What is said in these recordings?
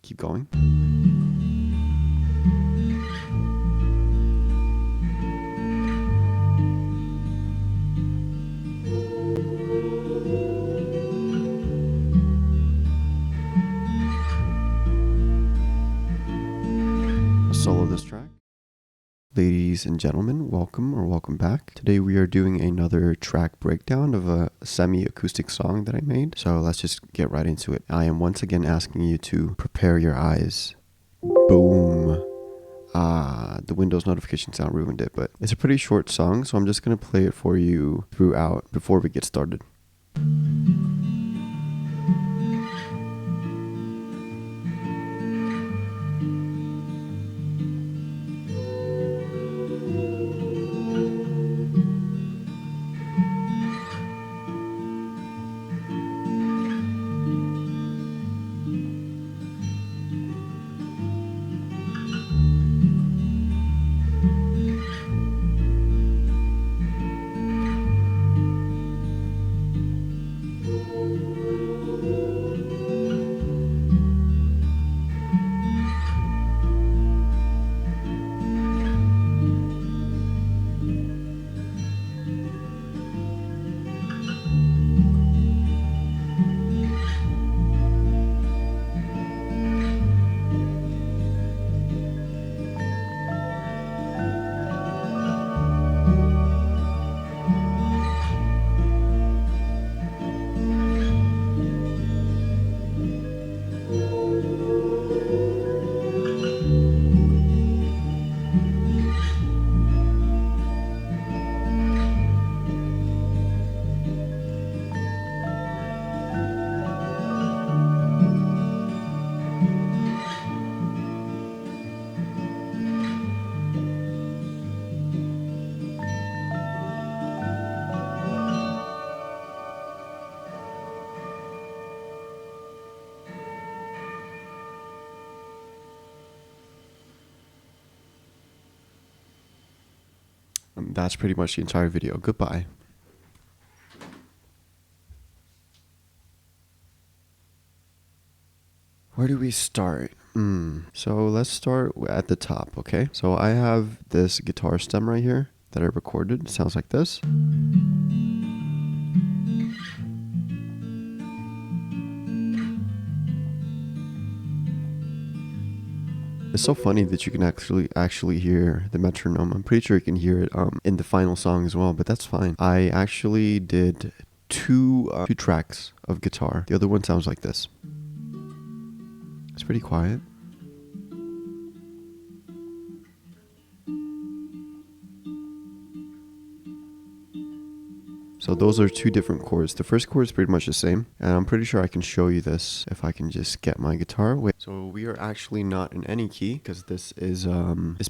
keep going. Solo this track. Ladies and gentlemen, welcome back. Today we are doing another track breakdown of a semi-acoustic song that I made. So let's just get right into it. I am once again asking you to prepare your eyes. Boom. The Windows notification sound ruined it, but it's a pretty short song, so I'm just going to play it for you throughout before we get started. That's pretty much the entire video. Goodbye. Where do we start? So let's start at the top, okay? So I have this guitar stem right here that I recorded. It sounds like this. It's so funny that you can actually hear the metronome. I'm pretty sure you can hear it in the final song as well, but that's fine. I actually did two tracks of guitar. The other one sounds like this. It's pretty quiet. So those are two different chords. The first chord is pretty much the same, and I'm pretty sure I can show you this if I can just get my guitar. Wait, so we are actually not in any key because this is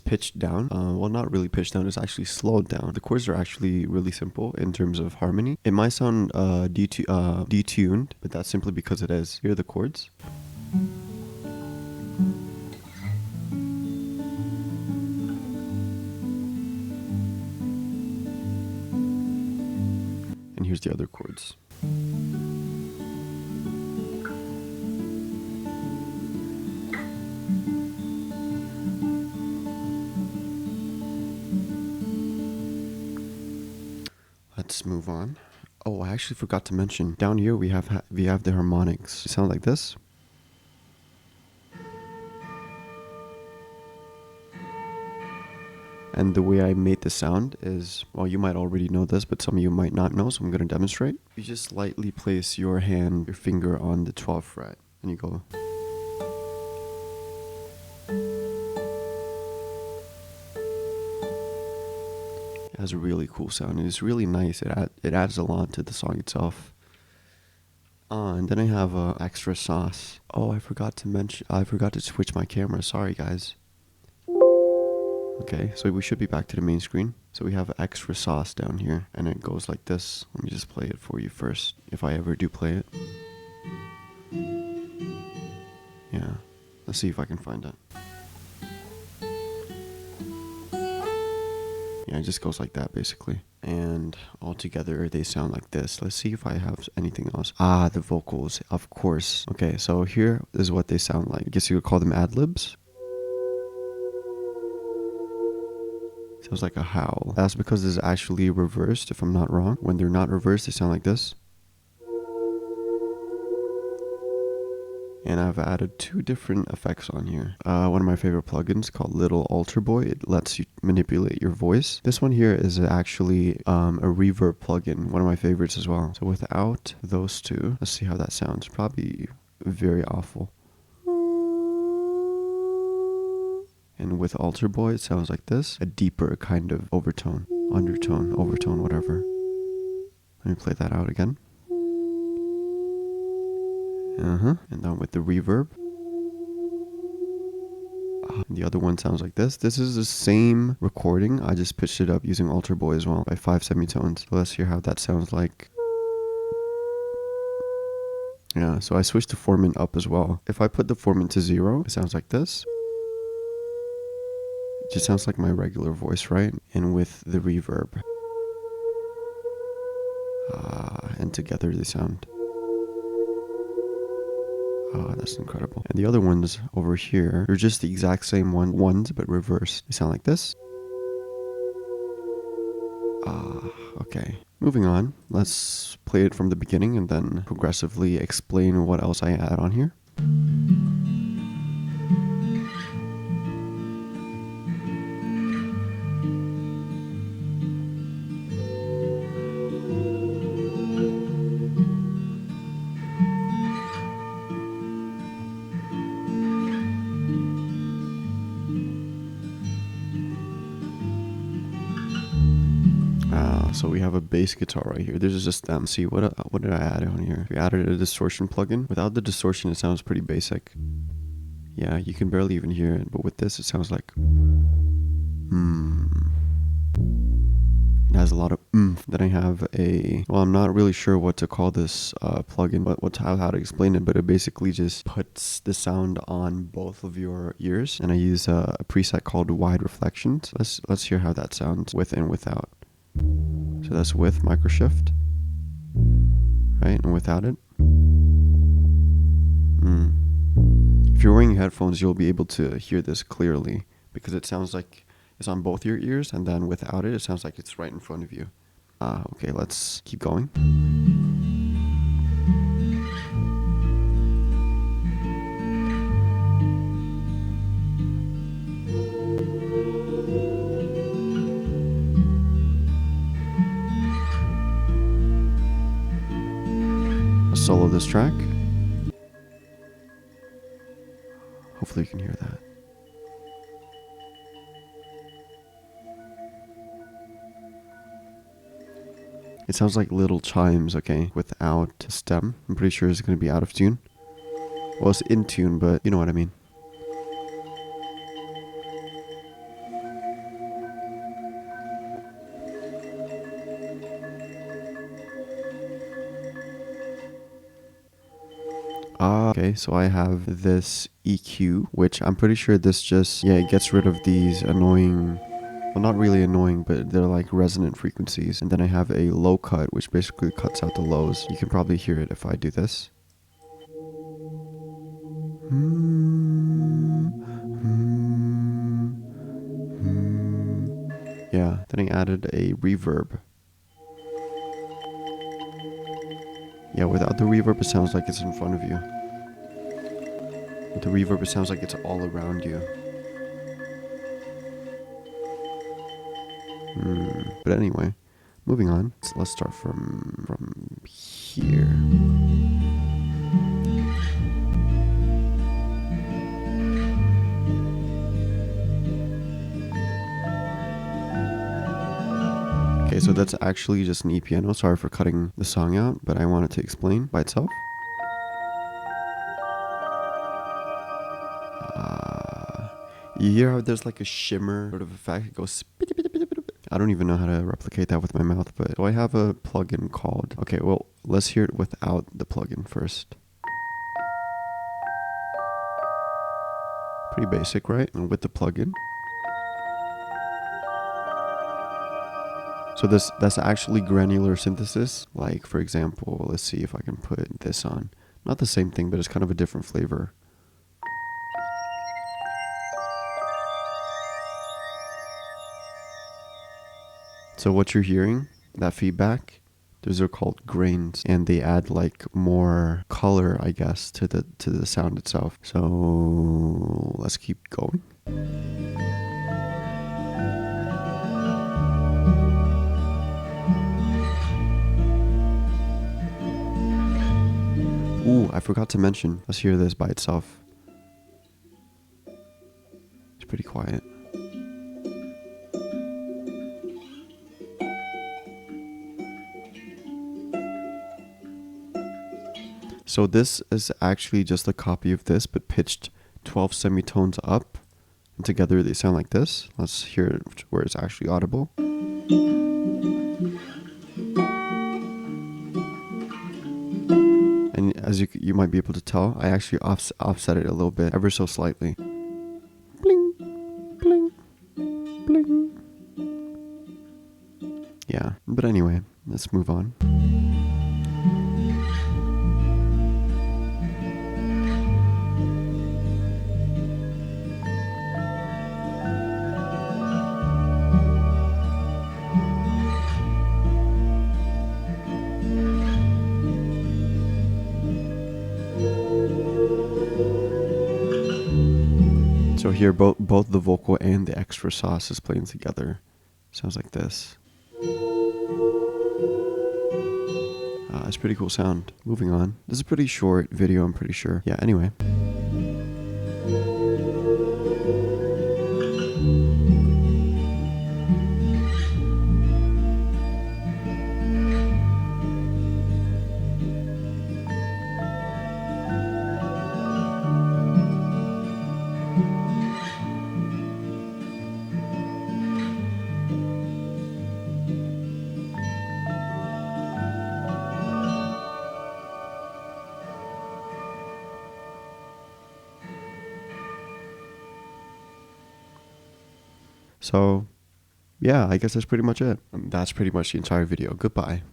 pitched down. Well, not really pitched down. It's actually slowed down. The chords are actually really simple in terms of harmony. It might sound detuned, but that's simply because it is. Here are the chords. And here's the other chords. Let's move on. Oh, I actually forgot to mention. Down here we have the harmonics. They sound like this. And the way I made the sound is, well, you might already know this, but some of you might not know, so I'm going to demonstrate. You just lightly place your finger on the 12th fret, and you go. It has a really cool sound, and it's really nice. It adds a lot to the song itself. And then I have extra sauce. Oh, I forgot to switch my camera. Sorry, guys. Okay, so we should be back to the main screen. So we have extra sauce down here, and it goes like this. Let me just play it for you first, if I ever do play it. Yeah, let's see if I can find it. Yeah, Yeah, it just goes like that basically. And all together they sound like this. Let's see if I have anything else. Ah, the vocals, of course. Okay, so here is what they sound like. I guess you would call them ad-libs. Sounds like a howl. That's because it's actually reversed, if I'm not wrong. When they're not reversed, they sound like this. And I've added 2 different effects on here. One of my favorite plugins called Little Alter Boy. It lets you manipulate your voice. This one here is actually a reverb plugin, one of my favorites as well. So without those 2, let's see how that sounds. Probably very awful. And with Alter Boy, it sounds like this. A deeper kind of overtone, undertone, overtone, whatever. Let me play that out again. And then with the reverb. The other one sounds like this. This is the same recording. I just pitched it up using Alter Boy as well by 5 semitones. So let's hear how that sounds like. Yeah, so I switched the formant up as well. If I put the formant to 0, it sounds like this. It just sounds like my regular voice, right? And with the reverb. And together they sound. Oh, that's incredible. And the other ones over here, they're just the exact same ones, but reversed. They sound like this. Okay. Moving on. Let's play it from the beginning and then progressively explain what else I add on here. So we have a bass guitar right here. This is a stem. See, what did I add on here? We added a distortion plugin. Without the distortion, it sounds pretty basic. Yeah, you can barely even hear it. But with this, it sounds like... It has a lot of oomph. Then I have a... Well, I'm not really sure what to call this plugin, but how to explain it. But it basically just puts the sound on both of your ears. And I use a preset called Wide Reflections. Let's hear how that sounds with and without. So that's with microshift, right? And without it. If you're wearing headphones, you'll be able to hear this clearly because it sounds like it's on both your ears, and then without it, it sounds like it's right in front of you. Okay, let's keep going. Solo this track. Hopefully you can hear that. It sounds like little chimes, okay, without a stem. I'm pretty sure it's going to be out of tune. Well, it's in tune, but you know what I mean. Okay, so I have this EQ, which I'm pretty sure this just, it gets rid of these annoying, well, not really annoying, but they're like resonant frequencies. And then I have a low cut, which basically cuts out the lows. You can probably hear it if I do this. Yeah, then I added a reverb. Yeah, without the reverb, it sounds like it's in front of you. With the reverb, it sounds like it's all around you. But anyway, moving on. So let's start from here. Okay, so that's actually just an E-piano. Sorry for cutting the song out, but I wanted to explain by itself. You hear how there's like a shimmer sort of effect. It goes... I don't even know how to replicate that with my mouth, but so I have a plugin called... Okay, well, let's hear it without the plugin first. Pretty basic, right? And with the plugin... So that's actually granular synthesis. Like, for example, let's see if I can put this on. Not the same thing, but it's kind of a different flavor. So what you're hearing, that feedback, those are called grains, and they add like more color, I guess, to the sound itself. So let's keep going. Ooh, I forgot to mention. Let's hear this by itself. It's pretty quiet. So this is actually just a copy of this, but pitched 12 semitones up. And together they sound like this. Let's hear it where it's actually audible. And as you might be able to tell, I actually offset it a little bit, ever so slightly. Bling, bling, bling. Yeah, but anyway, let's move on. So here, both the vocal and the extra sauce is playing together. Sounds like this. It's a pretty cool sound. Moving on. This is a pretty short video, I'm pretty sure. Yeah, anyway. So, yeah, I guess that's pretty much it. That's pretty much the entire video. Goodbye.